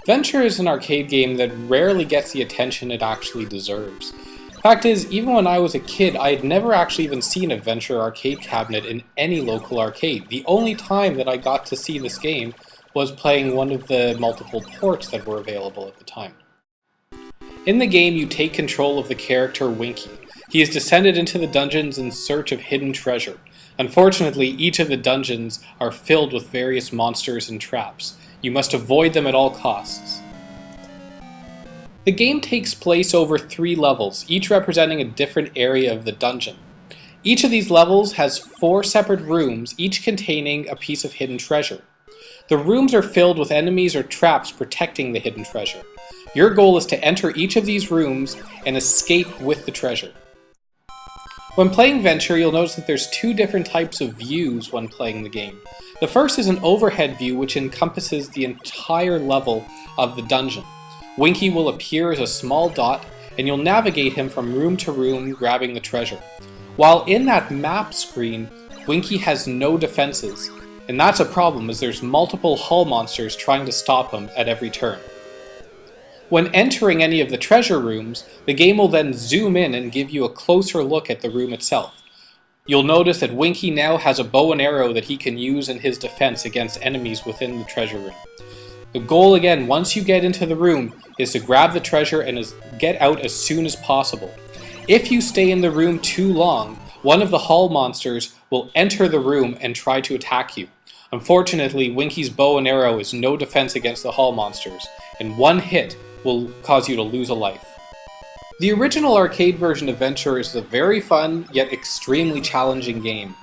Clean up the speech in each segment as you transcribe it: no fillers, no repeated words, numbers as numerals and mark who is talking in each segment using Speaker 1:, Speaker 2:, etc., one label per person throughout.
Speaker 1: Venture is an arcade game that rarely gets the attention it actually deserves. Fact is, even when I was a kid, I had never actually even seen a Venture arcade cabinet in any local arcade. The only time that I got to see this game was playing one of the multiple ports that were available at the time. In the game, you take control of the character Winky. He has descended into the dungeons in search of hidden treasure. Unfortunately, each of the dungeons are filled with various monsters and traps. You must avoid them at all costs. The game takes place over 3 levels, each representing a different area of the dungeon. Each of these levels has 4 separate rooms, each containing a piece of hidden treasure. The rooms are filled with enemies or traps protecting the hidden treasure. Your goal is to enter each of these rooms and escape with the treasure. When playing Venture, you'll notice that there's 2 different types of views when playing the game. The first is an overhead view which encompasses the entire level of the dungeon. Winky will appear as a small dot, and you'll navigate him from room to room grabbing the treasure. While in that map screen, Winky has no defenses, and that's a problem as there's multiple hull monsters trying to stop him at every turn. When entering any of the treasure rooms, the game will then zoom in and give you a closer look at the room itself. You'll notice that Winky now has a bow and arrow that he can use in his defense against enemies within the treasure room. The goal again, once you get into the room, is to grab the treasure and get out as soon as possible. If you stay in the room too long, one of the hull monsters will enter the room and try to attack you. Unfortunately, Winky's bow and arrow is no defense against the hull monsters, and one hit will cause you to lose a life. The original arcade version of Venture is a very fun, yet extremely challenging game.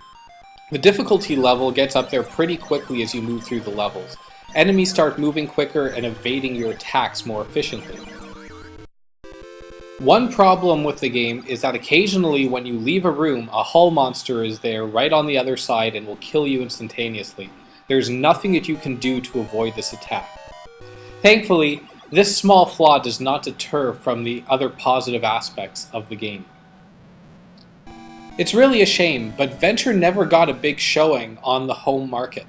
Speaker 1: The difficulty level gets up there pretty quickly as you move through the levels. Enemies start moving quicker and evading your attacks more efficiently. One problem with the game is that occasionally when you leave a room, a hull monster is there right on the other side and will kill you instantaneously. There's nothing that you can do to avoid this attack. Thankfully, this small flaw does not deter from the other positive aspects of the game. It's really a shame, but Venture never got a big showing on the home market.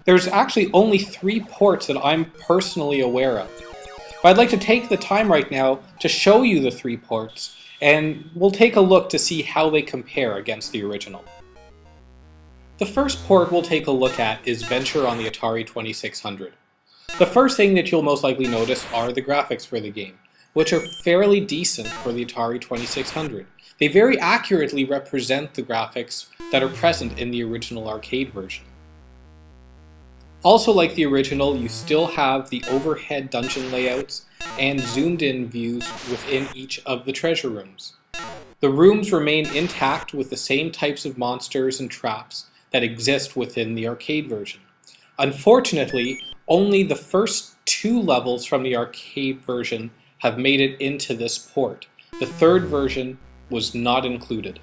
Speaker 1: There's actually only 3 ports that I'm personally aware of. But I'd like to take the time right now to show you the 3 ports, and we'll take a look to see how they compare against the original. The first port we'll take a look at is Venture on the Atari 2600. The first thing that you'll most likely notice are the graphics for the game, which are fairly decent for the Atari 2600. They very accurately represent the graphics that are present in the original arcade version. Also like the original, you still have the overhead dungeon layouts and zoomed in views within each of the treasure rooms. The rooms remain intact with the same types of monsters and traps that exist within the arcade version. Unfortunately, only the first 2 levels from the arcade version have made it into this port. The 3rd version was not included.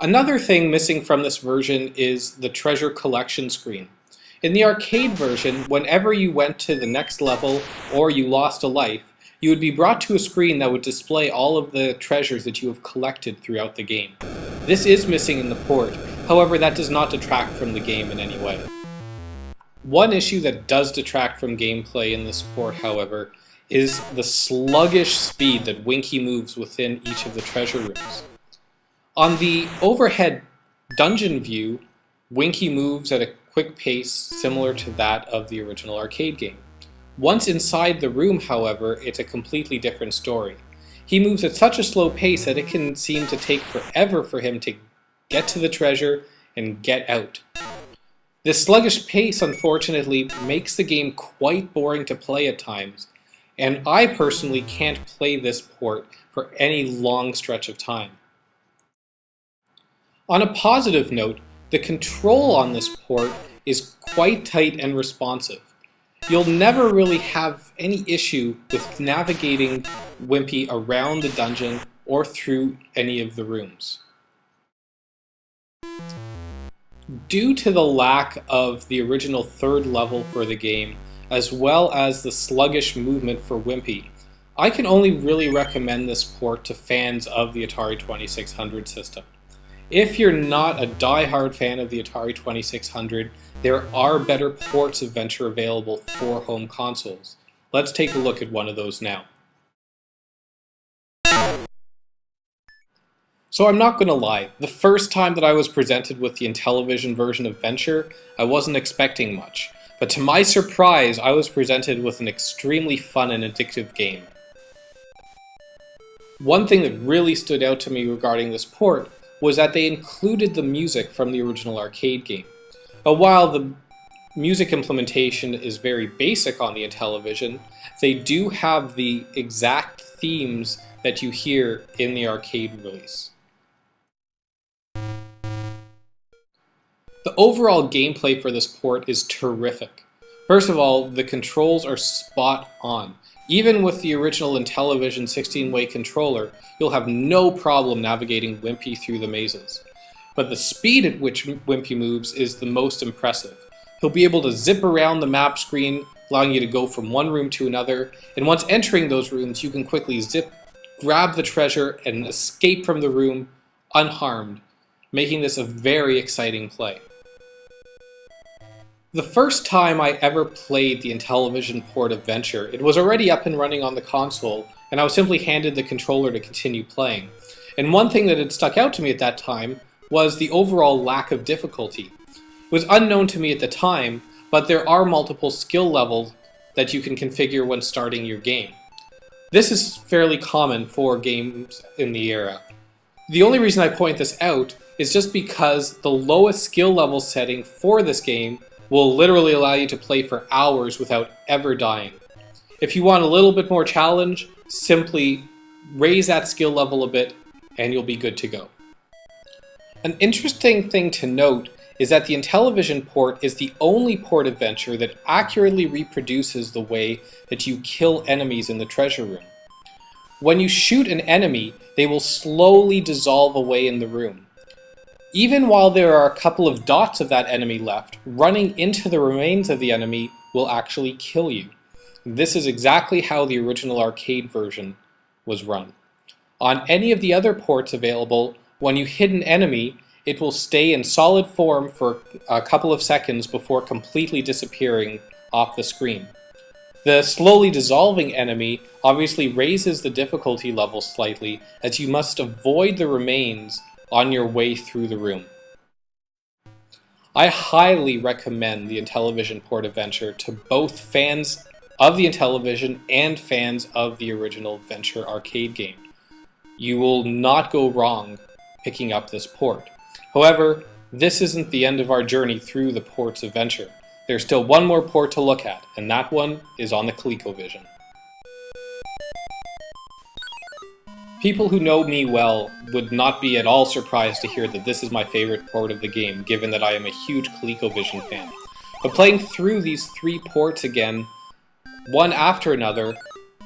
Speaker 1: Another thing missing from this version is the treasure collection screen. In the arcade version, whenever you went to the next level or you lost a life, you would be brought to a screen that would display all of the treasures that you have collected throughout the game. This is missing in the port, however that does not detract from the game in any way. One issue that does detract from gameplay in this port, however, is the sluggish speed that Winky moves within each of the treasure rooms. On the overhead dungeon view, Winky moves at a quick pace similar to that of the original arcade game. Once inside the room, however, it's a completely different story. He moves at such a slow pace that it can seem to take forever for him to get to the treasure and get out. This sluggish pace, unfortunately, makes the game quite boring to play at times, and I personally can't play this port for any long stretch of time. On a positive note, the control on this port is quite tight and responsive. You'll never really have any issue with navigating Wimpy around the dungeon or through any of the rooms. Due to the lack of the original 3rd level for the game, as well as the sluggish movement for Wimpy, I can only really recommend this port to fans of the Atari 2600 system. If you're not a die-hard fan of the Atari 2600, there are better ports of Venture available for home consoles. Let's take a look at one of those now. So I'm not going to lie, the first time that I was presented with the Intellivision version of Venture, I wasn't expecting much. But to my surprise, I was presented with an extremely fun and addictive game. One thing that really stood out to me regarding this port was that they included the music from the original arcade game. But while the music implementation is very basic on the Intellivision, they do have the exact themes that you hear in the arcade release. The overall gameplay for this port is terrific. First of all, the controls are spot on. Even with the original Intellivision 16-way controller, you'll have no problem navigating Wimpy through the mazes. But the speed at which Wimpy moves is the most impressive. He'll be able to zip around the map screen, allowing you to go from one room to another, and once entering those rooms, you can quickly zip, grab the treasure, and escape from the room unharmed, making this a very exciting play. The first time I ever played the Intellivision port of Venture, it was already up and running on the console, and I was simply handed the controller to continue playing. And one thing that had stuck out to me at that time was the overall lack of difficulty. It was unknown to me at the time, but there are multiple skill levels that you can configure when starting your game. This is fairly common for games in the era. The only reason I point this out is just because the lowest skill level setting for this game will literally allow you to play for hours without ever dying. If you want a little bit more challenge, simply raise that skill level a bit and you'll be good to go. An interesting thing to note is that the Intellivision port is the only port of Venture that accurately reproduces the way that you kill enemies in the treasure room. When you shoot an enemy, they will slowly dissolve away in the room. Even while there are a couple of dots of that enemy left, running into the remains of the enemy will actually kill you. This is exactly how the original arcade version was run. On any of the other ports available, when you hit an enemy, it will stay in solid form for a couple of seconds before completely disappearing off the screen. The slowly dissolving enemy obviously raises the difficulty level slightly, as you must avoid the remains on your way through the room. I highly recommend the Intellivision port of Venture to both fans of the Intellivision and fans of the original Venture arcade game. You will not go wrong picking up this port. However, this isn't the end of our journey through the ports of Venture. There's still one more port to look at, and that one is on the ColecoVision. People who know me well would not be at all surprised to hear that this is my favorite port of the game, given that I am a huge ColecoVision fan. But playing through these three ports again, one after another,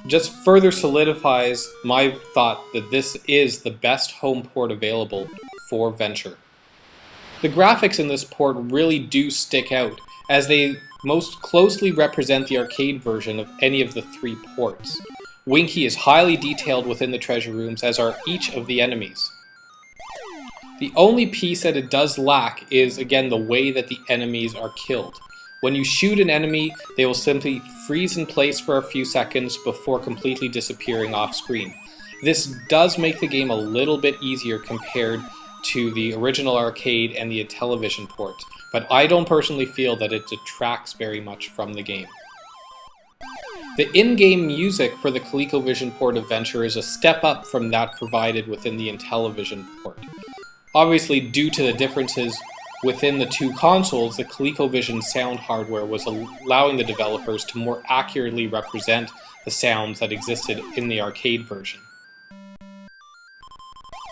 Speaker 1: just further solidifies my thought that this is the best home port available for Venture. The graphics in this port really do stick out, as they most closely represent the arcade version of any of the three ports. Winky is highly detailed within the treasure rooms, as are each of the enemies. The only piece that it does lack is, again, the way that the enemies are killed. When you shoot an enemy, they will simply freeze in place for a few seconds before completely disappearing off screen. This does make the game a little bit easier compared to the original arcade and the Intellivision port, but I don't personally feel that it detracts very much from the game. The in-game music for the ColecoVision port of Venture is a step up from that provided within the Intellivision port. Obviously, due to the differences within the two consoles, the ColecoVision sound hardware was allowing the developers to more accurately represent the sounds that existed in the arcade version.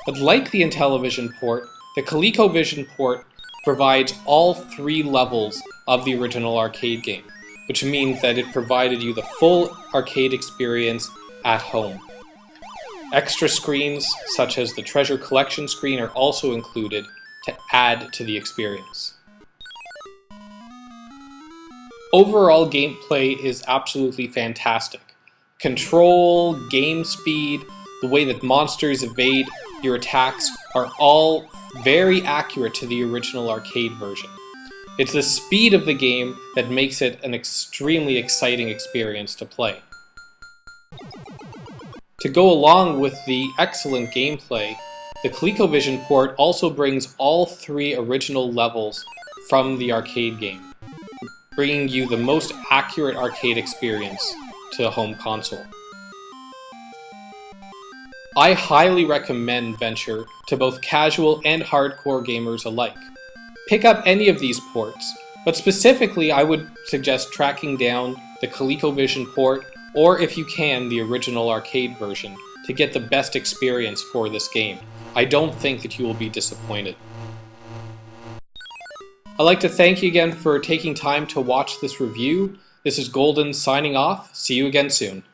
Speaker 1: But like the Intellivision port, the ColecoVision port provides all three levels of the original arcade game, which means that it provided you the full arcade experience at home. Extra screens, such as the treasure collection screen, are also included to add to the experience. Overall gameplay is absolutely fantastic. Control, game speed, the way that monsters evade, your attacks are all very accurate to the original arcade version. It's the speed of the game that makes it an extremely exciting experience to play. To go along with the excellent gameplay, the ColecoVision port also brings all 3 original levels from the arcade game, bringing you the most accurate arcade experience to a home console. I highly recommend Venture to both casual and hardcore gamers alike. Pick up any of these ports, but specifically I would suggest tracking down the ColecoVision port, or if you can, the original arcade version, to get the best experience for this game. I don't think that you will be disappointed. I'd like to thank you again for taking time to watch this review. This is Golden signing off. See you again soon.